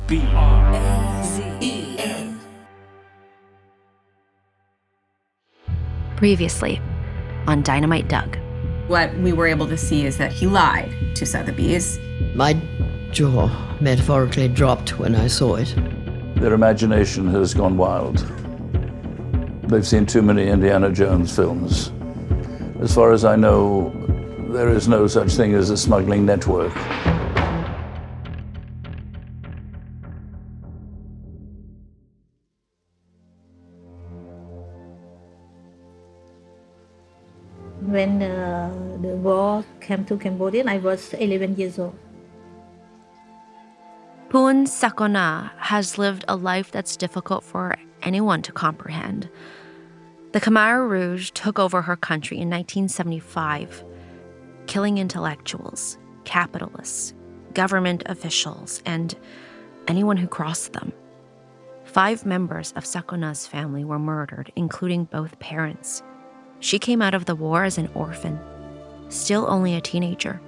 Brazen. Previously on Dynamite Doug. What we were able to see is that he lied to Sotheby's. My jaw metaphorically dropped when I saw it. Their imagination has gone wild. They've seen too many Indiana Jones films. As far as I know, there is no such thing as a smuggling network. When the war came to Cambodia, I was 11 years old. Poon Sakona has lived a life that's difficult for anyone to comprehend. The Khmer Rouge took over her country in 1975, killing intellectuals, capitalists, government officials, and anyone who crossed them. 5 members of Sakona's family were murdered, including both parents. She came out of the war as an orphan, still only a teenager.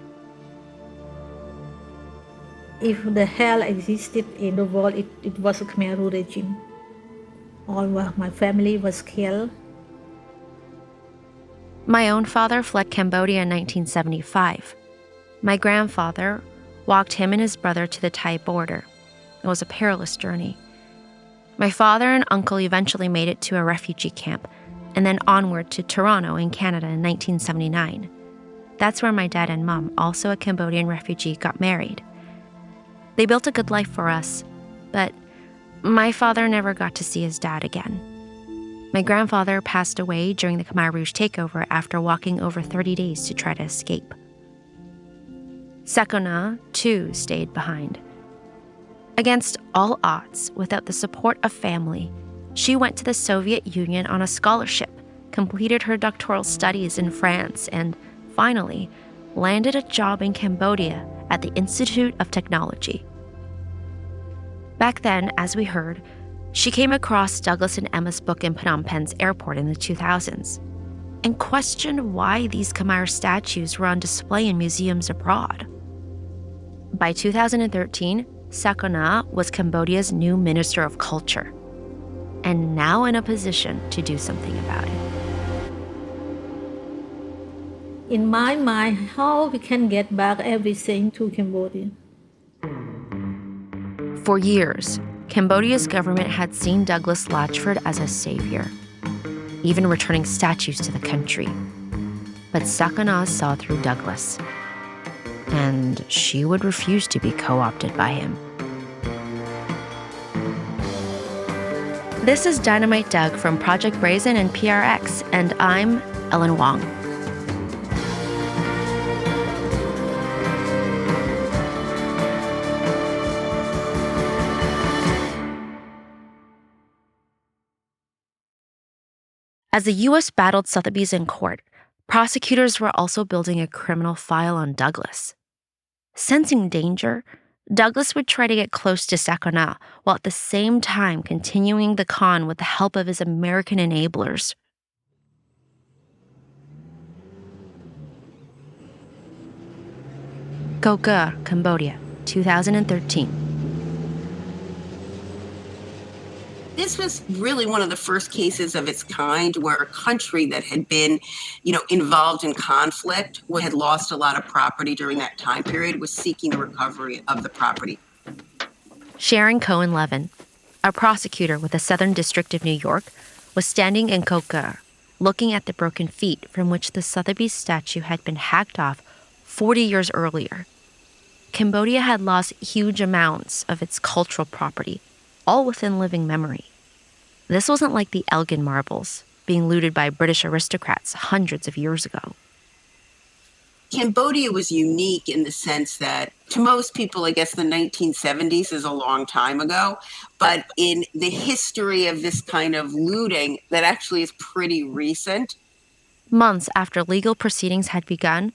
If the hell existed in the world, it was a Khmer Rouge regime. All my family was killed. My own father fled Cambodia in 1975. My grandfather walked him and his brother to the Thai border. It was a perilous journey. My father and uncle eventually made it to a refugee camp, and then onward to Toronto in Canada in 1979. That's where my dad and mom, also a Cambodian refugee, got married. They built a good life for us, but my father never got to see his dad again. My grandfather passed away during the Khmer Rouge takeover after walking over 30 days to try to escape. Sakona, too, stayed behind. Against all odds, without the support of family, she went to the Soviet Union on a scholarship, completed her doctoral studies in France, and finally landed a job in Cambodia at the Institute of Technology. Back then, as we heard, she came across Douglas and Emma's book in Phnom Penh's airport in the 2000s and questioned why these Khmer statues were on display in museums abroad. By 2013, Sakona was Cambodia's new Minister of Culture, and now in a position to do something about it. In my mind, how we can get back everything to Cambodia? For years, Cambodia's government had seen Douglas Latchford as a savior, even returning statues to the country. But Sakona saw through Douglas, and she would refuse to be co-opted by him. This is Dynamite Doug from Project Brazen and PRX, and I'm Ellen Wong. As the U.S. battled Sotheby's in court, prosecutors were also building a criminal file on Douglas. Sensing danger, Douglas would try to get close to Sakona while at the same time continuing the con with the help of his American enablers. Coca, Cambodia, 2013. This was really one of the first cases of its kind where a country that had been, involved in conflict, had lost a lot of property during that time period, was seeking the recovery of the property. Sharon Cohen-Levin, a prosecutor with the Southern District of New York, was standing in Coca, looking at the broken feet from which the Sotheby's statue had been hacked off 40 years earlier. Cambodia had lost huge amounts of its cultural property, all within living memory. This wasn't like the Elgin marbles being looted by British aristocrats hundreds of years ago. Cambodia was unique in the sense that, to most people, I guess the 1970s is a long time ago, but in the history of this kind of looting, that actually is pretty recent. Months after legal proceedings had begun,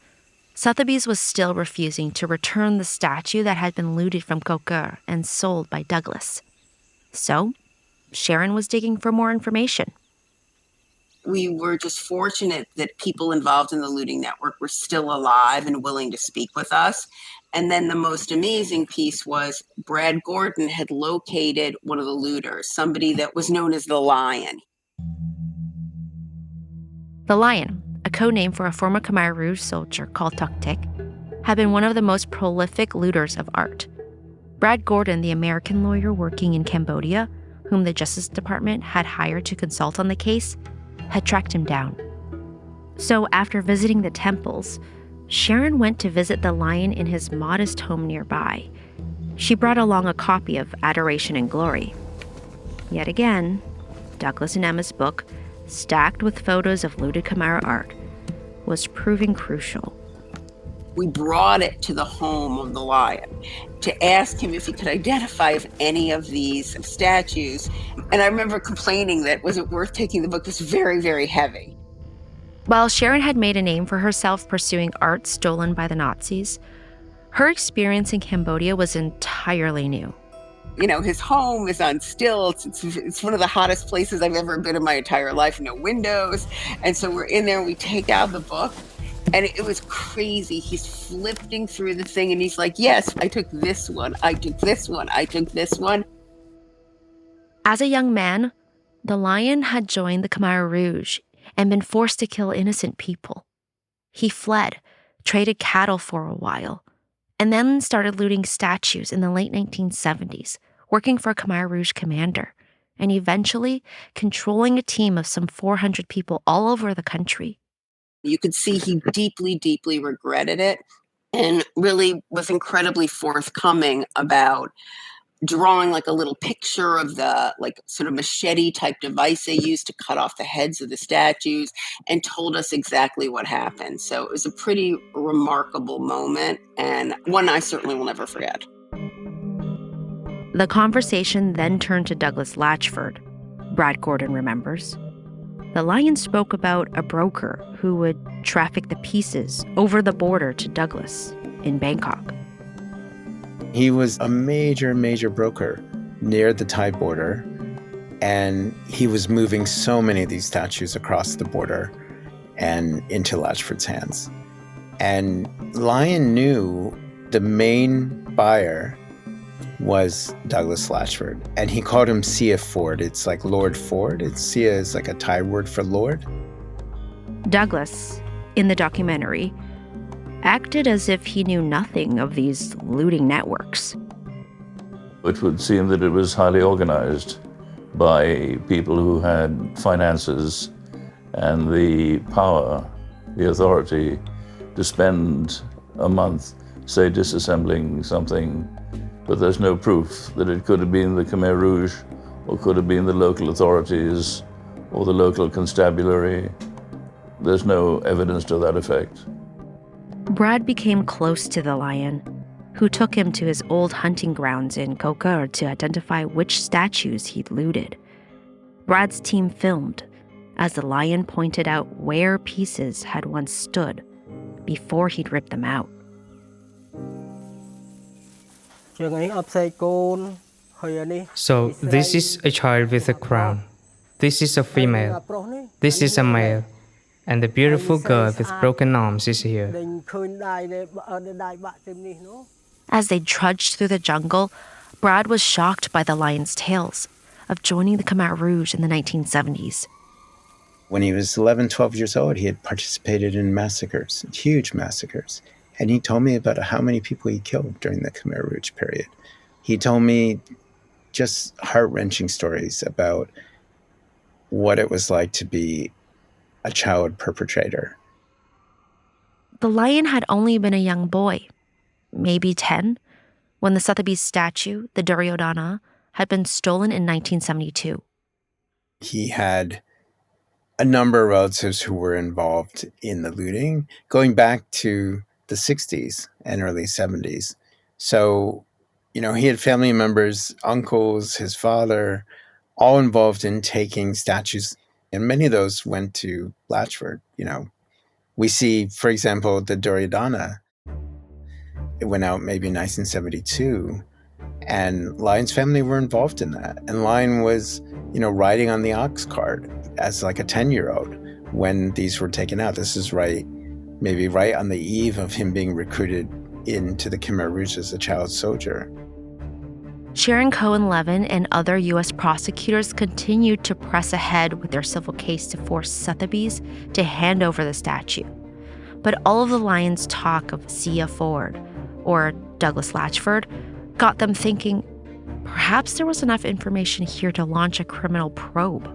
Sotheby's was still refusing to return the statue that had been looted from Coker and sold by Douglas. So, Sharon was digging for more information. We were just fortunate that people involved in the looting network were still alive and willing to speak with us. And then the most amazing piece was Brad Gordon had located one of the looters, somebody that was known as the Lion. The Lion, a code name for a former Khmer Rouge soldier called Toek Tik, had been one of the most prolific looters of art. Brad Gordon, the American lawyer working in Cambodia, whom the Justice Department had hired to consult on the case, had tracked him down. So after visiting the temples, Sharon went to visit the Lion in his modest home nearby. She brought along a copy of Adoration and Glory. Yet again, Douglas and Emma's book, stacked with photos of looted Khmer art, was proving crucial. We brought it to the home of the Lion to ask him if he could identify if any of these statues. And I remember complaining that, was it worth taking the book? It was very, very heavy. While Sharon had made a name for herself pursuing art stolen by the Nazis, her experience in Cambodia was entirely new. You know, his home is on stilts. It's one of the hottest places I've ever been in my entire life, no windows. And so we're in there, we take out the book, and it was crazy. He's flipping through the thing, and he's like, yes, I took this one, I took this one, I took this one. As a young man, the Lion had joined the Khmer Rouge and been forced to kill innocent people. He fled, traded cattle for a while, and then started looting statues in the late 1970s, working for a Khmer Rouge commander, and eventually controlling a team of some 400 people all over the country. You could see he deeply, deeply regretted it and really was incredibly forthcoming about drawing like a little picture of the like sort of machete type device they used to cut off the heads of the statues, and told us exactly what happened. So it was a pretty remarkable moment, and one I certainly will never forget. The conversation then turned to Douglas Latchford, Brad Gordon remembers. The Lion spoke about a broker who would traffic the pieces over the border to Douglas in Bangkok. He was a major, major broker near the Thai border, and he was moving so many of these statues across the border and into Latchford's hands. And Lion knew the main buyer was Douglas Latchford, and he called him Sia Ford. It's like Lord Ford. Sia is like a Thai word for Lord. Douglas, in the documentary, acted as if he knew nothing of these looting networks. It would seem that it was highly organized by people who had finances and the power, the authority to spend a month, say, disassembling something, but there's no proof that it could have been the Khmer Rouge or could have been the local authorities or the local constabulary. There's no evidence to that effect. Brad became close to the Lion, who took him to his old hunting grounds in Kokar to identify which statues he'd looted. Brad's team filmed as the Lion pointed out where pieces had once stood before he'd ripped them out. So this is a child with a crown. This is a female. This is a male. And the beautiful girl with broken arms is here. As they trudged through the jungle, Brad was shocked by the Lion's tales of joining the Khmer Rouge in the 1970s. When he was 11, 12 years old, he had participated in massacres, huge massacres. And he told me about how many people he killed during the Khmer Rouge period. He told me just heart-wrenching stories about what it was like to be a child perpetrator. The Lion had only been a young boy, maybe 10, when the Sotheby statue, the Duryodhana, had been stolen in 1972. He had a number of relatives who were involved in the looting, going back to the 60s and early 70s. So, you know, he had family members, uncles, his father, all involved in taking statues. And many of those went to Latchford. You know, we see, for example, the Duryodhana. It went out maybe in 1972, and Lion's family were involved in that. And Lion was, you know, riding on the ox cart as like a 10-year-old when these were taken out. This is maybe right on the eve of him being recruited into the Khmer Rouge as a child soldier. Sharon Cohen-Levin and other U.S. prosecutors continued to press ahead with their civil case to force Sotheby's to hand over the statue. But all of the lion's talk of Sia Ford or Douglas Latchford got them thinking perhaps there was enough information here to launch a criminal probe.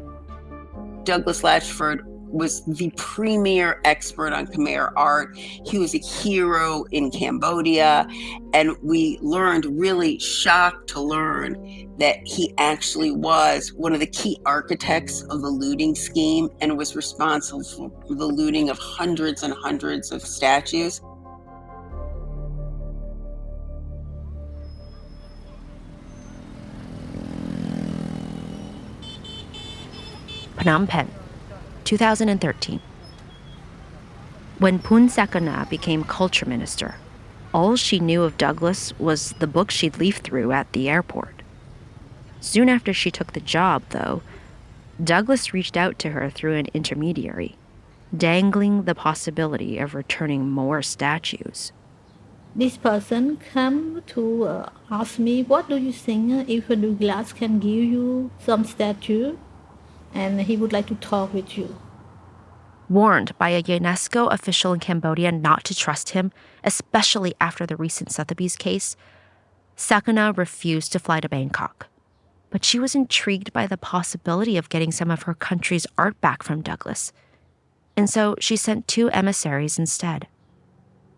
Douglas Latchford was the premier expert on Khmer art. He was a hero in Cambodia, and we learned, really shocked to learn, that he actually was one of the key architects of the looting scheme and was responsible for the looting of hundreds and hundreds of statues. Phnom Penh, 2013. When Poon Sakana became culture minister, all she knew of Douglas was the book she'd leafed through at the airport. Soon after she took the job, though, Douglas reached out to her through an intermediary, dangling the possibility of returning more statues. This person come to ask me, what do you think if Douglas can give you some statue and he would like to talk with you? Warned by a UNESCO official in Cambodia not to trust him, especially after the recent Sotheby's case, Sakana refused to fly to Bangkok. But she was intrigued by the possibility of getting some of her country's art back from Douglas. And so she sent 2 emissaries instead.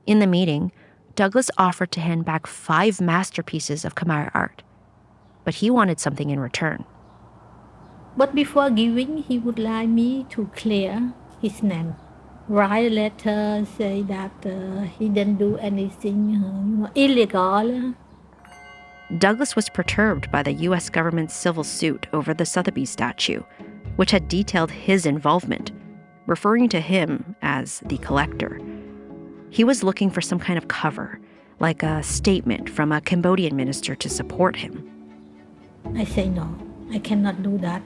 In the meeting, Douglas offered to hand back 5 masterpieces of Khmer art. But he wanted something in return. But before giving, he would like me to clear his name. Write a letter, say that he didn't do anything illegal. Douglas was perturbed by the U.S. government's civil suit over the Sotheby statue, which had detailed his involvement, referring to him as the collector. He was looking for some kind of cover, like a statement from a Cambodian minister to support him. I say no, I cannot do that.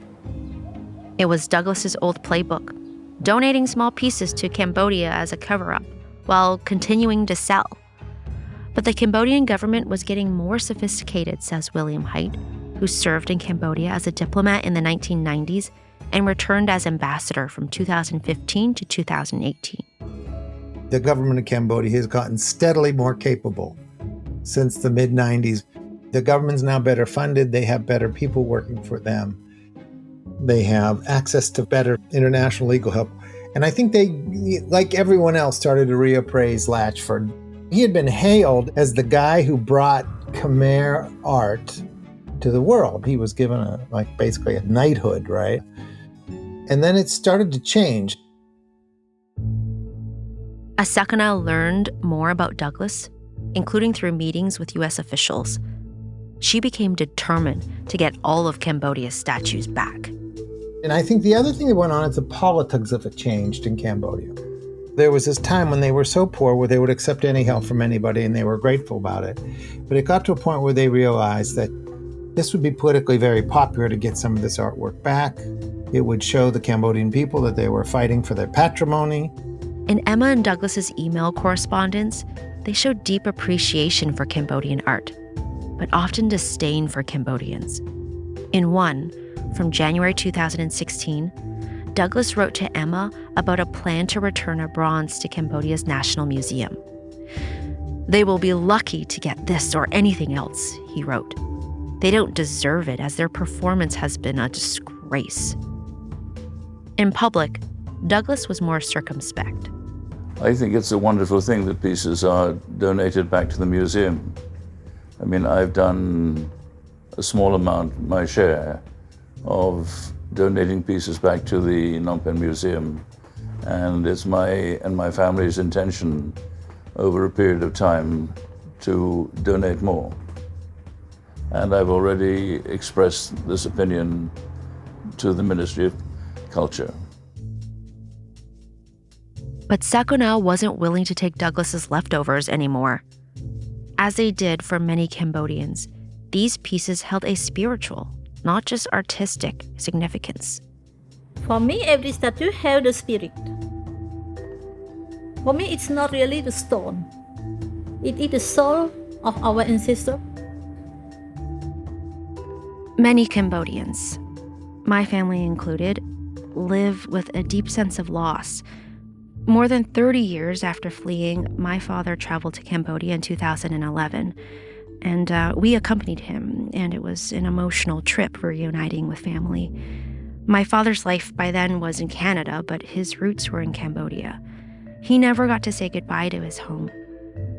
It was Douglas's old playbook, donating small pieces to Cambodia as a cover-up, while continuing to sell. But the Cambodian government was getting more sophisticated, says William Haidt, who served in Cambodia as a diplomat in the 1990s and returned as ambassador from 2015 to 2018. The government of Cambodia has gotten steadily more capable since the mid-90s. The government's now better funded. They have better people working for them. They have access to better international legal help. And I think they, like everyone else, started to reappraise Latchford. He had been hailed as the guy who brought Khmer art to the world. He was given basically a knighthood, right? And then it started to change. As Sakana learned more about Douglas, including through meetings with U.S. officials, she became determined to get all of Cambodia's statues back. And I think the other thing that went on is the politics of it changed in Cambodia. There was this time when they were so poor where they would accept any help from anybody and they were grateful about it. But it got to a point where they realized that this would be politically very popular to get some of this artwork back. It would show the Cambodian people that they were fighting for their patrimony. In Emma and Douglas's email correspondence, they showed deep appreciation for Cambodian art, but often disdain for Cambodians. In one, from January 2016, Douglas wrote to Emma about a plan to return a bronze to Cambodia's National Museum. "They will be lucky to get this or anything else," he wrote. "They don't deserve it, as their performance has been a disgrace." In public, Douglas was more circumspect. I think it's a wonderful thing that pieces are donated back to the museum. I mean, I've done a small amount, my share, of donating pieces back to the Phnom Penh Museum. And it's my and my family's intention over a period of time to donate more. And I've already expressed this opinion to the Ministry of Culture. But Sakana wasn't willing to take Douglas's leftovers anymore. As they did for many Cambodians, these pieces held a spiritual, not just artistic, significance. For me, every statue held the spirit. For me, it's not really the stone. It is the soul of our ancestors. Many Cambodians, my family included, live with a deep sense of loss. More than 30 years after fleeing, my father traveled to Cambodia in 2011, and we accompanied him, and it was an emotional trip reuniting with family. My father's life by then was in Canada, but his roots were in Cambodia. He never got to say goodbye to his home,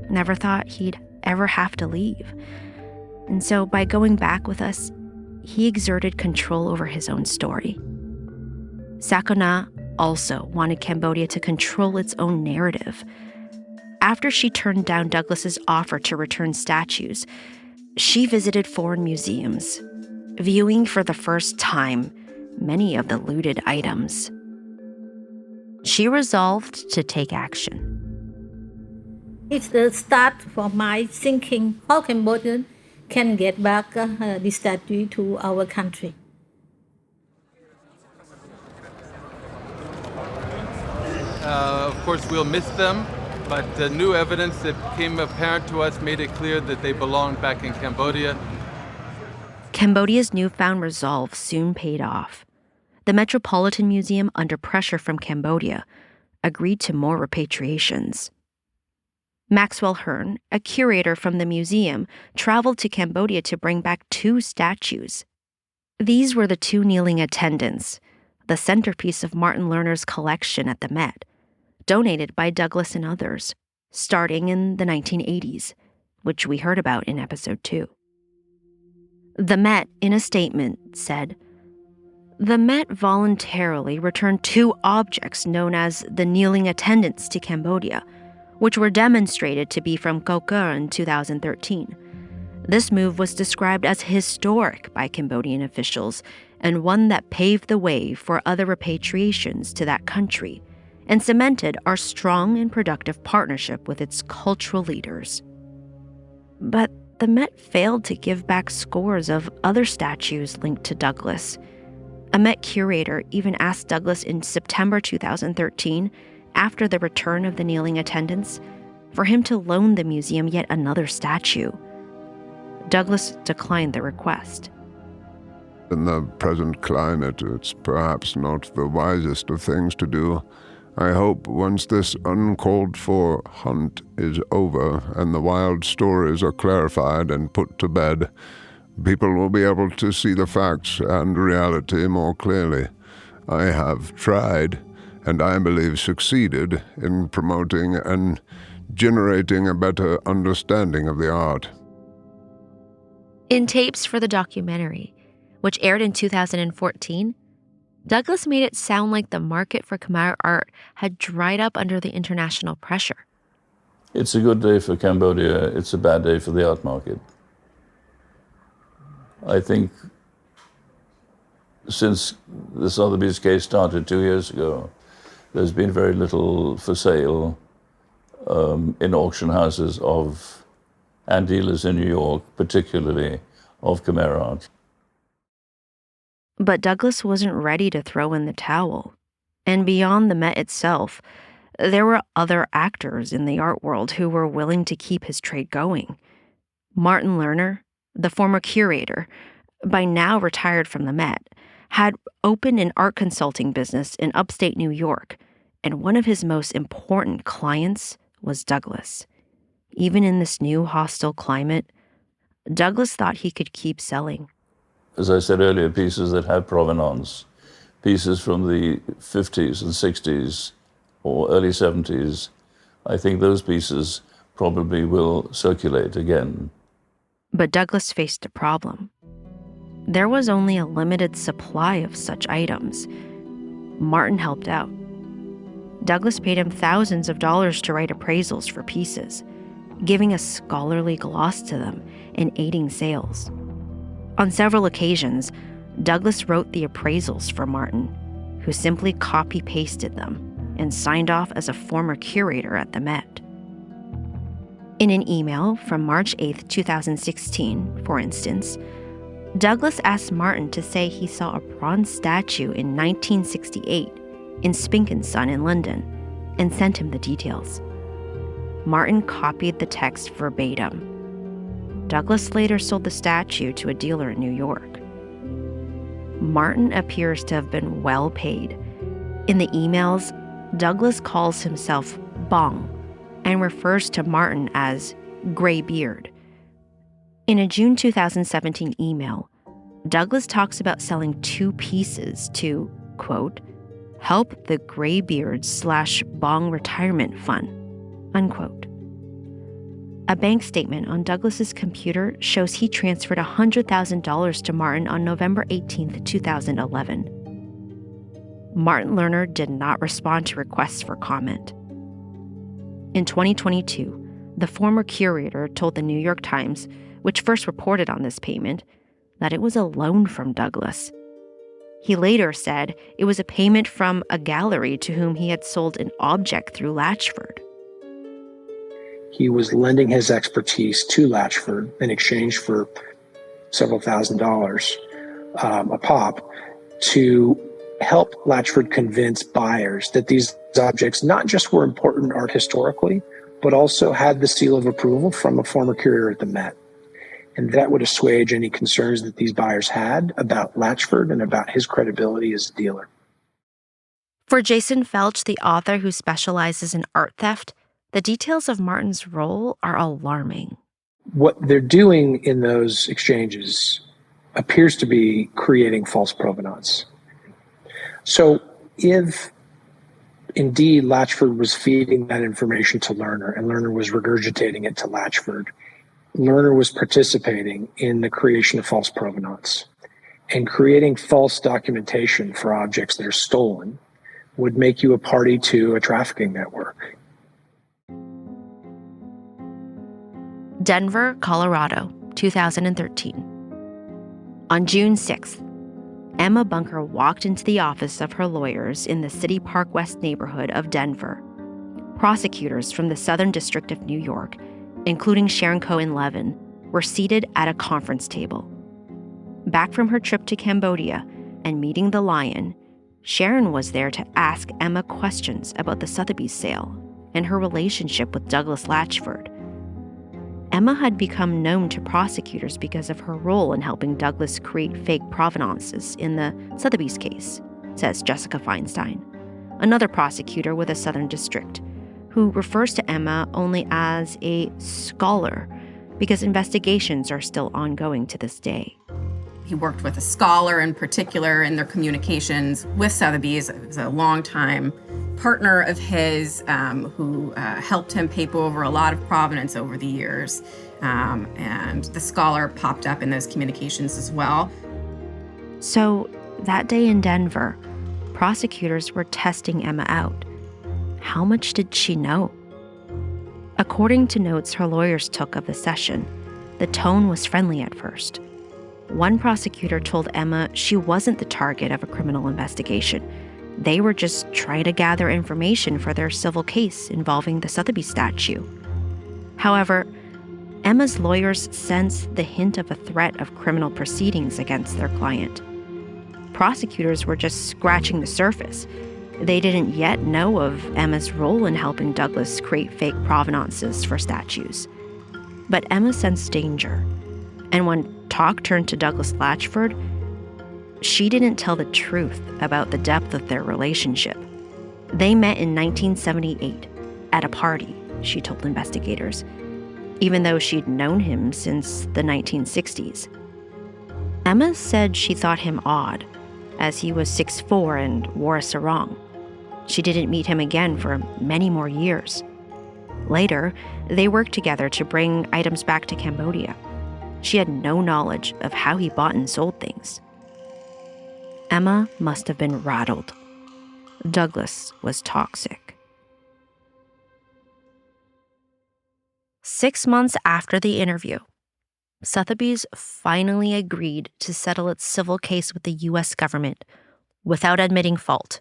never thought he'd ever have to leave. And so by going back with us, he exerted control over his own story. Sakona also wanted Cambodia to control its own narrative. After she turned down Douglas's offer to return statues, she visited foreign museums, viewing for the first time many of the looted items. She resolved to take action. It's the start for my thinking how Cambodia can get back the statue to our country. Of course, we'll miss them, but the new evidence that became apparent to us made it clear that they belonged back in Cambodia. Cambodia's newfound resolve soon paid off. The Metropolitan Museum, under pressure from Cambodia, agreed to more repatriations. Maxwell Hearn, a curator from the museum, traveled to Cambodia to bring back 2 statues. These were the 2 kneeling attendants, the centerpiece of Martin Lerner's collection at the Met, donated by Douglas and others, starting in the 1980s, which we heard about in episode 2. The Met, in a statement, said, "The Met voluntarily returned 2 objects known as the kneeling attendants to Cambodia, which were demonstrated to be from Kokor in 2013. This move was described as historic by Cambodian officials and one that paved the way for other repatriations to that country and cemented our strong and productive partnership with its cultural leaders." But the Met failed to give back scores of other statues linked to Douglas. A Met curator even asked Douglas in September 2013, after the return of the kneeling attendants, for him to loan the museum yet another statue. Douglas declined the request. In the present climate, it's perhaps not the wisest of things to do. I hope once this uncalled-for hunt is over and the wild stories are clarified and put to bed, people will be able to see the facts and reality more clearly. I have tried, and I believe succeeded, in promoting and generating a better understanding of the art. In tapes for the documentary, which aired in 2014, Douglas made it sound like the market for Khmer art had dried up under the international pressure. It's a good day for Cambodia. It's a bad day for the art market. I think since the Sotheby's case started 2 years ago, there's been very little for sale in auction houses and dealers in New York, particularly of Khmer art. But Douglas wasn't ready to throw in the towel. And beyond the Met itself, there were other actors in the art world who were willing to keep his trade going. Martin Lerner, the former curator, by now retired from the Met, had opened an art consulting business in upstate New York, and one of his most important clients was Douglas. Even in this new hostile climate, Douglas thought he could keep selling. As I said earlier, pieces that have provenance, pieces from the 50s and 60s or early 70s, I think those pieces probably will circulate again. But Douglas faced a problem. There was only a limited supply of such items. Martin helped out. Douglas paid him thousands of dollars to write appraisals for pieces, giving a scholarly gloss to them and aiding sales. On several occasions, Douglas wrote the appraisals for Martin, who simply copy-pasted them and signed off as a former curator at the Met. In an email from March 8, 2016, for instance, Douglas asked Martin to say he saw a bronze statue in 1968 in Spink & Son in London and sent him the details. Martin copied the text verbatim. Douglas later sold the statue to a dealer in New York. Martin appears to have been well paid. In the emails, Douglas calls himself Bong and refers to Martin as Graybeard. In a June 2017 email, Douglas talks about selling 2 pieces to, quote, help the Graybeard/Bong retirement fund, unquote. A bank statement on Douglas's computer shows he transferred $100,000 to Martin on November 18, 2011. Martin Lerner did not respond to requests for comment. In 2022, the former curator told the New York Times, which first reported on this payment, that it was a loan from Douglas. He later said it was a payment from a gallery to whom he had sold an object through Latchford. He was lending his expertise to Latchford in exchange for several $1,000s a pop to help Latchford convince buyers that these objects not just were important art historically, but also had the seal of approval from a former curator at the Met. And that would assuage any concerns that these buyers had about Latchford and about his credibility as a dealer. For Jason Felch, the author who specializes in art theft, the details of Martin's role are alarming. What they're doing in those exchanges appears to be creating false provenance. So if indeed Latchford was feeding that information to Lerner and Lerner was regurgitating it to Latchford, Lerner was participating in the creation of false provenance, and creating false documentation for objects that are stolen would make you a party to a trafficking network. Denver, Colorado, 2013. On June 6th, Emma Bunker walked into the office of her lawyers in the City Park West neighborhood of Denver. Prosecutors from the Southern District of New York, including Sharon Cohen-Levin, were seated at a conference table. Back from her trip to Cambodia and meeting the Lion, Sharon was there to ask Emma questions about the Sotheby's sale and her relationship with Douglas Latchford. Emma had become known to prosecutors because of her role in helping Douglas create fake provenances in the Sotheby's case, says Jessica Feinstein, another prosecutor with a Southern District, who refers to Emma only as a scholar because investigations are still ongoing to this day. He worked with a scholar in particular in their communications with Sotheby's. It was a longtime partner of his who helped him paper over a lot of provenance over the years. And the scholar popped up in those communications as well. So that day in Denver, prosecutors were testing Emma out. How much did she know? According to notes her lawyers took of the session, the tone was friendly at first. One prosecutor told Emma she wasn't the target of a criminal investigation. They were just trying to gather information for their civil case involving the Sotheby statue. However, Emma's lawyers sensed the hint of a threat of criminal proceedings against their client. Prosecutors were just scratching the surface. They didn't yet know of Emma's role in helping Douglas create fake provenances for statues. But Emma sensed danger. And when talk turned to Douglas Latchford, she didn't tell the truth about the depth of their relationship. They met in 1978 at a party, she told investigators, even though she'd known him since the 1960s. Emma said she thought him odd, as he was 6'4" and wore a sarong. She didn't meet him again for many more years. Later, they worked together to bring items back to Cambodia. She had no knowledge of how he bought and sold things. Emma must have been rattled. Douglas was toxic. 6 months after the interview, Sotheby's finally agreed to settle its civil case with the U.S. government without admitting fault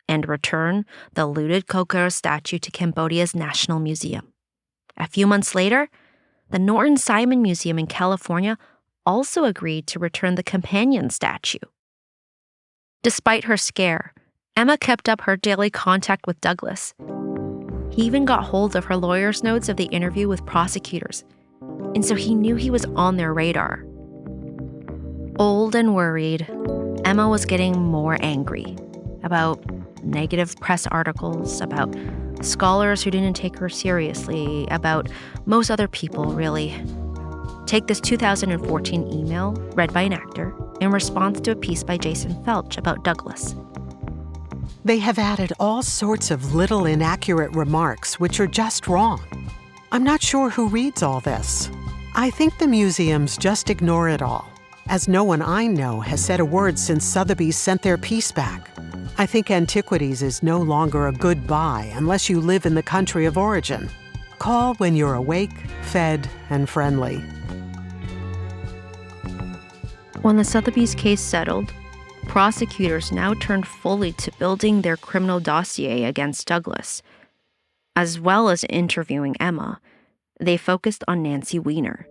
and return the looted Kokoro statue to Cambodia's National Museum. A few months later, the Norton Simon Museum in California also agreed to return the companion statue. Despite her scare, Emma kept up her daily contact with Douglas. He He even got hold of her lawyer's notes of the interview with prosecutors, and so he knew he was on their radar. Old and worried, Emma was getting more angry about negative press articles, about scholars who didn't take her seriously, about most other people, really. Take this 2014 email read by an actor in response to a piece by Jason Felch about Douglas. They have added all sorts of little inaccurate remarks which are just wrong. I'm not sure who reads all this. I think the museums just ignore it all, as no one I know has said a word since Sotheby's sent their piece back. I think antiquities is no longer a good buy unless you live in the country of origin. Call when you're awake, fed, and friendly. When the Sotheby's case settled, prosecutors now turned fully to building their criminal dossier against Douglas. As well as interviewing Emma, they focused on Nancy Weiner,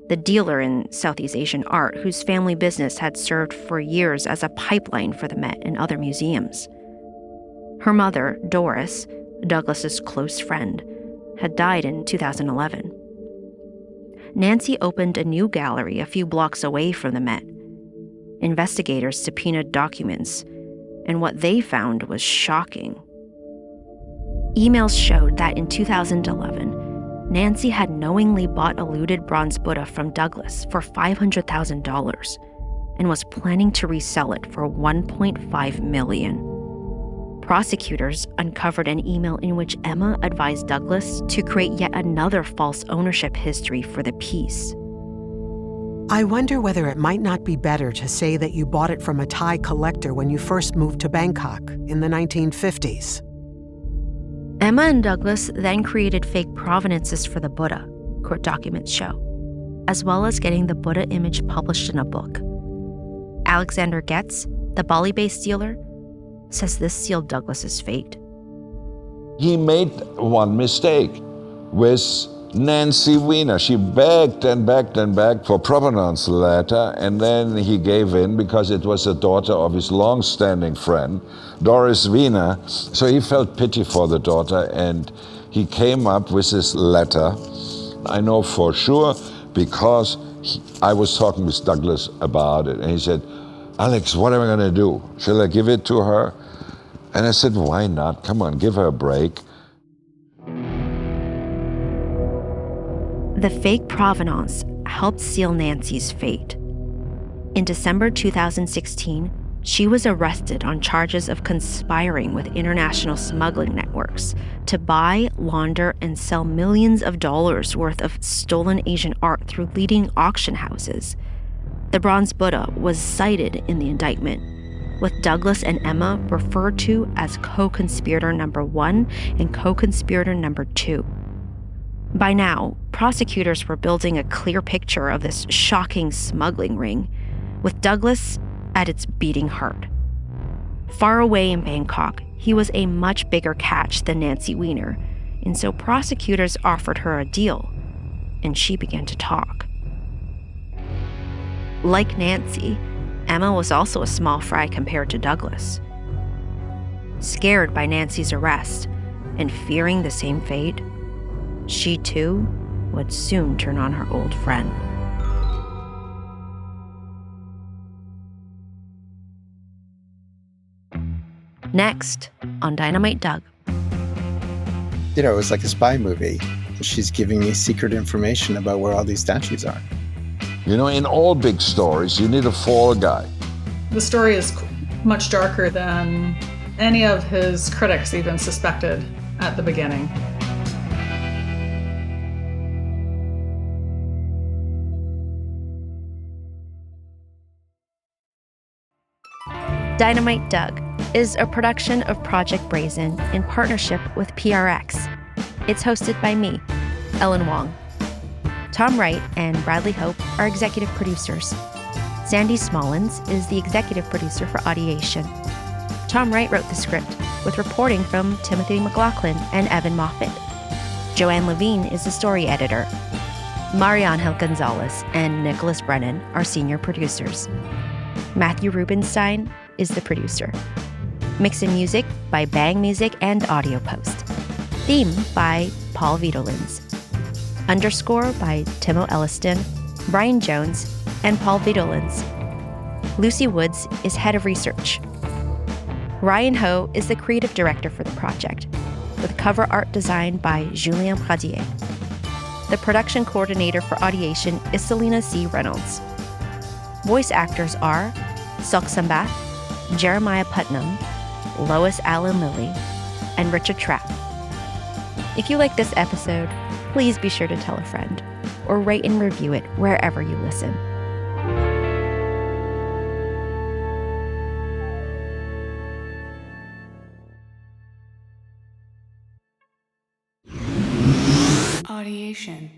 the dealer in Southeast Asian art whose family business had served for years as a pipeline for the Met and other museums. Her mother, Doris, Douglas's close friend, had died in 2011. Nancy opened a new gallery a few blocks away from the Met. Investigators subpoenaed documents, and what they found was shocking. Emails showed that in 2011, Nancy had knowingly bought a looted bronze Buddha from Douglas for $500,000 and was planning to resell it for $1.5 million. Prosecutors uncovered an email in which Emma advised Douglas to create yet another false ownership history for the piece. I wonder whether it might not be better to say that you bought it from a Thai collector when you first moved to Bangkok in the 1950s. Emma and Douglas then created fake provenances for the Buddha, court documents show, as well as getting the Buddha image published in a book. Alexander Getz, the Bali-based dealer, says this sealed Douglas's fate. He made one mistake with Nancy Weiner. She begged and begged and begged for provenance letter, and then he gave in because it was the daughter of his long-standing friend, Doris Weiner. So he felt pity for the daughter, and he came up with this letter. I know for sure because I was talking with Douglas about it, and he said, "Alex, what am I going to do? Shall I give it to her?" And I said, "Why not? Come on, give her a break." The fake provenance helped seal Nancy's fate. In December 2016, she was arrested on charges of conspiring with international smuggling networks to buy, launder, and sell millions of dollars worth of stolen Asian art through leading auction houses. The bronze Buddha was cited in the indictment, with Douglas and Emma referred to as co-conspirator number 1 and co-conspirator number 2. By now, prosecutors were building a clear picture of this shocking smuggling ring, with Douglas at its beating heart. Far away in Bangkok, he was a much bigger catch than Nancy Weiner, and so prosecutors offered her a deal, and she began to talk. Like Nancy, Emma was also a small fry compared to Douglas. Scared by Nancy's arrest and fearing the same fate, she too would soon turn on her old friend. Next on Dynamite Doug. You know, it was like a spy movie. She's giving me secret information about where all these statues are. You know, in all big stories, you need a fall guy. The story is much darker than any of his critics even suspected at the beginning. Dynamite Doug is a production of Project Brazen in partnership with PRX. It's hosted by me, Ellen Wong. Tom Wright and Bradley Hope are executive producers. Sandy Smollins is the executive producer for Audiation. Tom Wright wrote the script, with reporting from Timothy McLaughlin and Evan Moffat. Joanne Levine is the story editor. Mariangel Gonzalez and Nicholas Brennan are senior producers. Matthew Rubenstein is the producer. Mix and music by Bang Music and Audio Post. Theme by Paul Vidolins. Underscore by Timo Elliston, Brian Jones, and Paul Vidolins. Lucy Woods is head of research. Ryan Ho is the creative director for the project, with cover art designed by Julien Pradier. The production coordinator for Audiation is Selena C. Reynolds. Voice actors are Sok Sambath, Jeremiah Putnam, Lois Allen Lilly, and Richard Trapp. If you like this episode, please be sure to tell a friend or rate and review it wherever you listen. Audiation.